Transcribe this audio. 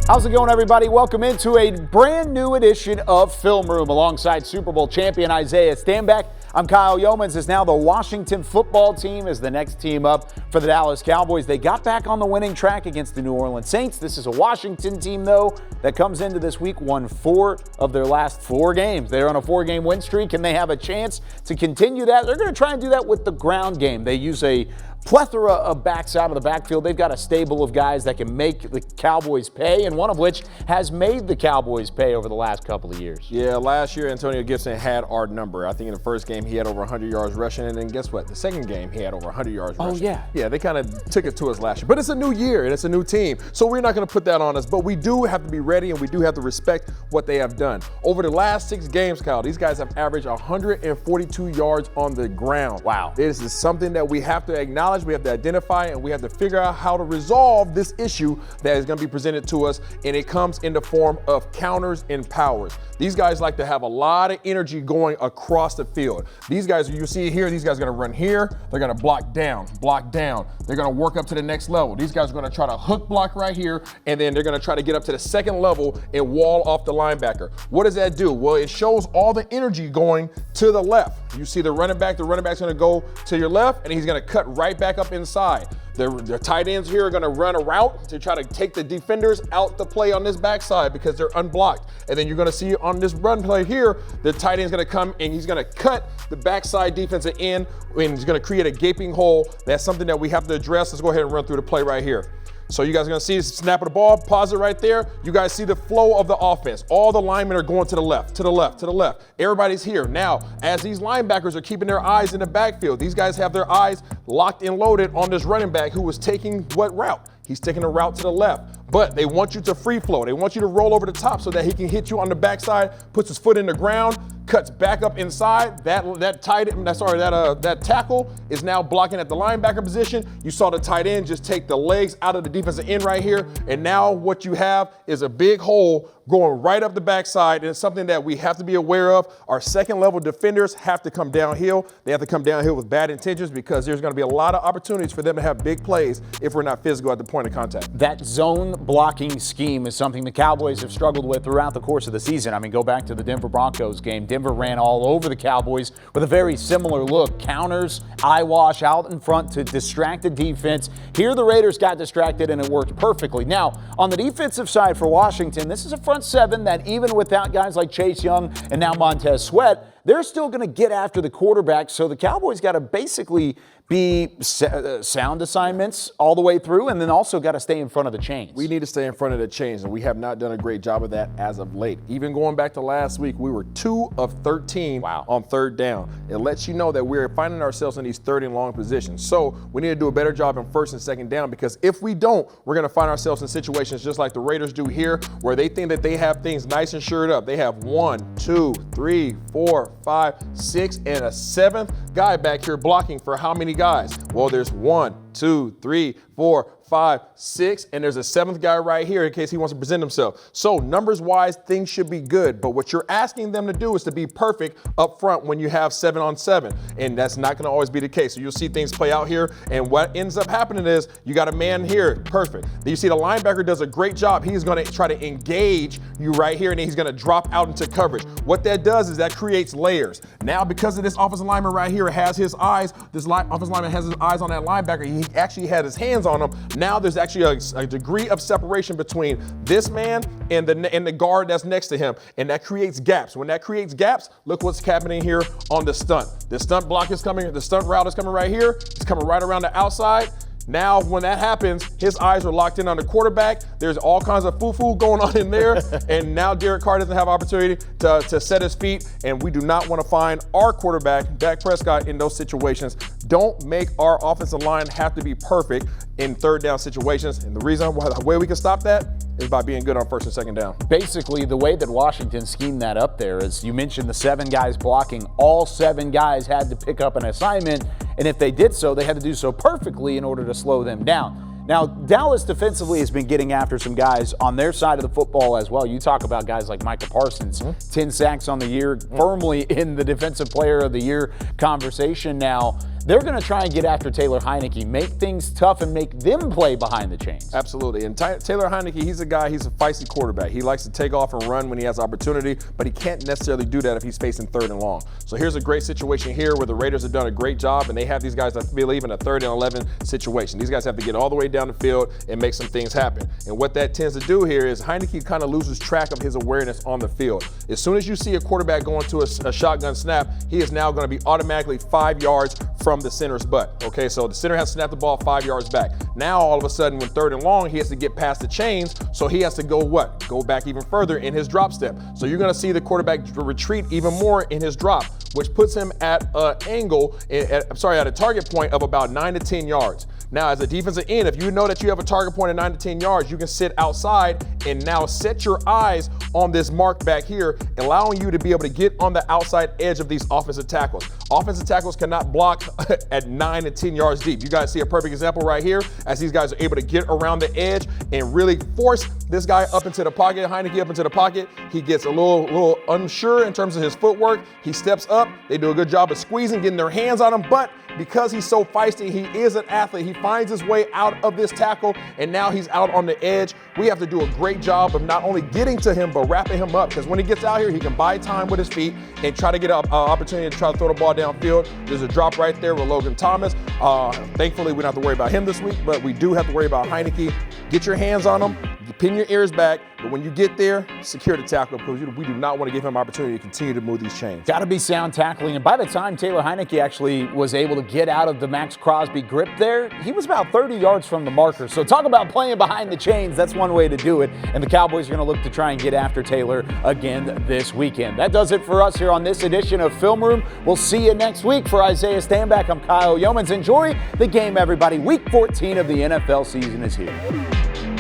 How's it going, everybody? Welcome into a brand new edition of Film Room alongside Super Bowl champion Isaiah Stanback. I'm Kyle Youmans. Is now the Washington football team is the next team up for the Dallas Cowboys. They got back on the winning track against the New Orleans Saints. This is a Washington team, though, that comes into this week, won 4 of their last 4 games. They're on a 4-game win streak, and they have a chance to continue that. They're going to try and do that with the ground game. They use a plethora of backs out of the backfield. They've got a stable of guys that can make the Cowboys pay, and one of which has made the Cowboys pay over the last couple of years. Yeah, last year Antonio Gibson had our number. I think in the first game he had over 100 yards rushing, and then guess what? The second game he had over 100 yards rushing. Oh, yeah. Yeah, they kind of took it to us last year. But it's a new year, and it's a new team, so we're not going to put that on us. But we do have to be ready, and we do have to respect what they have done. Over the last 6 games, Kyle, these guys have averaged 142 yards on the ground. Wow. This is something that we have to acknowledge, we have to identify, and we have to figure out how to resolve this issue that is going to be presented to us, and it comes in the form of counters and powers. These guys like to have a lot of energy going across the field. These guys, you see here, these guys are going to run here, they're going to block down. They're going to work up to the next level. These guys are going to try to hook block right here, and then they're going to try to get up to the second level and wall off the linebacker. What does that do? Well, it shows all the energy going to the left. You see the running back's going to go to your left, and he's going to cut right back up inside. The tight ends here are going to run a route to try to take the defenders out the play on this backside because they're unblocked. And then you're going to see on this run play here, the tight end's going to come and he's going to cut the backside defensive end, and he's going to create a gaping hole. That's something that we have to address. Let's go ahead and run through the play right here. So you guys are going to see the snap of the ball, pause it right there. You guys see the flow of the offense. All the linemen are going to the left, to the left, to the left. Everybody's here. Now, as these linebackers are keeping their eyes in the backfield, these guys have their eyes locked and loaded on this running back who was taking what route? He's taking a route to the left. But they want you to free flow. They want you to roll over the top so that he can hit you on the backside, puts his foot in the ground, cuts back up inside. That tackle is now blocking at the linebacker position. You saw the tight end just take the legs out of the defensive end right here. And now what you have is a big hole going right up the backside. And it's something that we have to be aware of. Our second level defenders have to come downhill. They have to come downhill with bad intentions because there's going to be a lot of opportunities for them to have big plays if we're not physical at the point of contact. That zone blocking scheme is something the Cowboys have struggled with throughout the course of the season. I mean, go back to the Denver Broncos game. Denver ran all over the Cowboys with a very similar look. Counters, eyewash out in front to distract the defense. Here the Raiders got distracted and it worked perfectly. Now, on the defensive side for Washington, this is a front 7 that even without guys like Chase Young and now Montez Sweat, they're still going to get after the quarterback. So the Cowboys got to basically be sound assignments all the way through, and then also got to stay in front of the chains. We need to stay in front of the chains, and we have not done a great job of that as of late. Even going back to last week, we were 2 of 13 on third down. It lets you know that we're finding ourselves in these third and long positions. So we need to do a better job in first and second down, because if we don't, we're going to find ourselves in situations just like the Raiders do here, where they think that they have things nice and shored up. They have 1, 2, 3, 4, 5, 6, and a 7th guy back here blocking for how many guys? Well, there's 1, 2, 3, 4, 5, 6, and there's a 7th guy right here in case he wants to present himself. So numbers-wise, things should be good, but what you're asking them to do is to be perfect up front when you have 7 on 7, and that's not going to always be the case. So you'll see things play out here, and what ends up happening is you got a man here, perfect. Then you see the linebacker does a great job. He's going to try to engage you right here, and then he's going to drop out into coverage. What that does is that creates layers. Now, because of this offensive lineman right here has his eyes, offensive lineman has his eyes on that linebacker, he actually had his hands on him. Now there's actually a degree of separation between this man and the guard that's next to him, and that creates gaps. When that creates gaps, look what's happening here on the stunt. The stunt block is coming, the stunt route is coming right here. It's coming right around the outside. Now, when that happens, his eyes are locked in on the quarterback. There's all kinds of foo-foo going on in there. And now Derek Carr doesn't have opportunity to set his feet. And we do not want to find our quarterback, Dak Prescott, in those situations. Don't make our offensive line have to be perfect in third down situations. And the way we can stop that is by being good on first and second down. Basically, the way that Washington schemed that up there is you mentioned the 7 guys blocking. All 7 guys had to pick up an assignment, and if they did so, they had to do so perfectly in order to slow them down. Now, Dallas defensively has been getting after some guys on their side of the football as well. You talk about guys like Micah Parsons, 10 sacks on the year, firmly in the Defensive Player of the Year conversation now. they're going to try and get after Taylor Heinicke, make things tough, and make them play behind the chains. Absolutely. And Taylor Heinicke, he's a guy, he's a feisty quarterback. He likes to take off and run when he has opportunity, but he can't necessarily do that if he's facing 3rd and long. So here's a great situation here where the Raiders have done a great job, and they have these guys, I believe, in a 3rd and 11 situation. These guys have to get all the way down the field and make some things happen. And what that tends to do here is Heinicke kind of loses track of his awareness on the field. As soon as you see a quarterback going to a shotgun snap, he is now going to be automatically 5 yards from the center's butt. Okay, so the center has to snap the ball 5 yards back. Now, all of a sudden, when 3rd and long, he has to get past the chains, so he has to go what? Go back even further in his drop step. So you're going to see the quarterback retreat even more in his drop, which puts him at an angle, at a target point of about 9 to 10 yards. Now, as a defensive end, if you know that you have a target point of 9 to 10 yards, you can sit outside and now set your eyes on this mark back here, allowing you to be able to get on the outside edge of these offensive tackles. Offensive tackles cannot block at 9 to 10 yards deep. You guys see a perfect example right here as these guys are able to get around the edge and really force this guy up into the pocket, Heinicke up into the pocket. He gets a little unsure in terms of his footwork. He steps up. They do a good job of squeezing, getting their hands on him, but because he's so feisty, he is an athlete. He finds his way out of this tackle, and now he's out on the edge. We have to do a great job of not only getting to him, but wrapping him up, because when he gets out here, he can buy time with his feet and try to get an opportunity to try to throw the ball downfield. There's a drop right there with Logan Thomas. Thankfully, we don't have to worry about him this week, but we do have to worry about Heinicke. Get your hands on him, pin your ears back, but when you get there, secure the tackle, because we do not want to give him opportunity to continue to move these chains. Got to be sound tackling, and by the time Taylor Heinicke actually was able to get out of the Max Crosby grip there, he was about 30 yards from the marker. So talk about playing behind the chains. That's one way to do it, and the Cowboys are going to look to try and get after Taylor again this weekend. That does it for us here on this edition of Film Room. We'll see you next week. For Isaiah Stanback, I'm Kyle Youmans. Enjoy the game, everybody. Week 14 of the NFL season is here.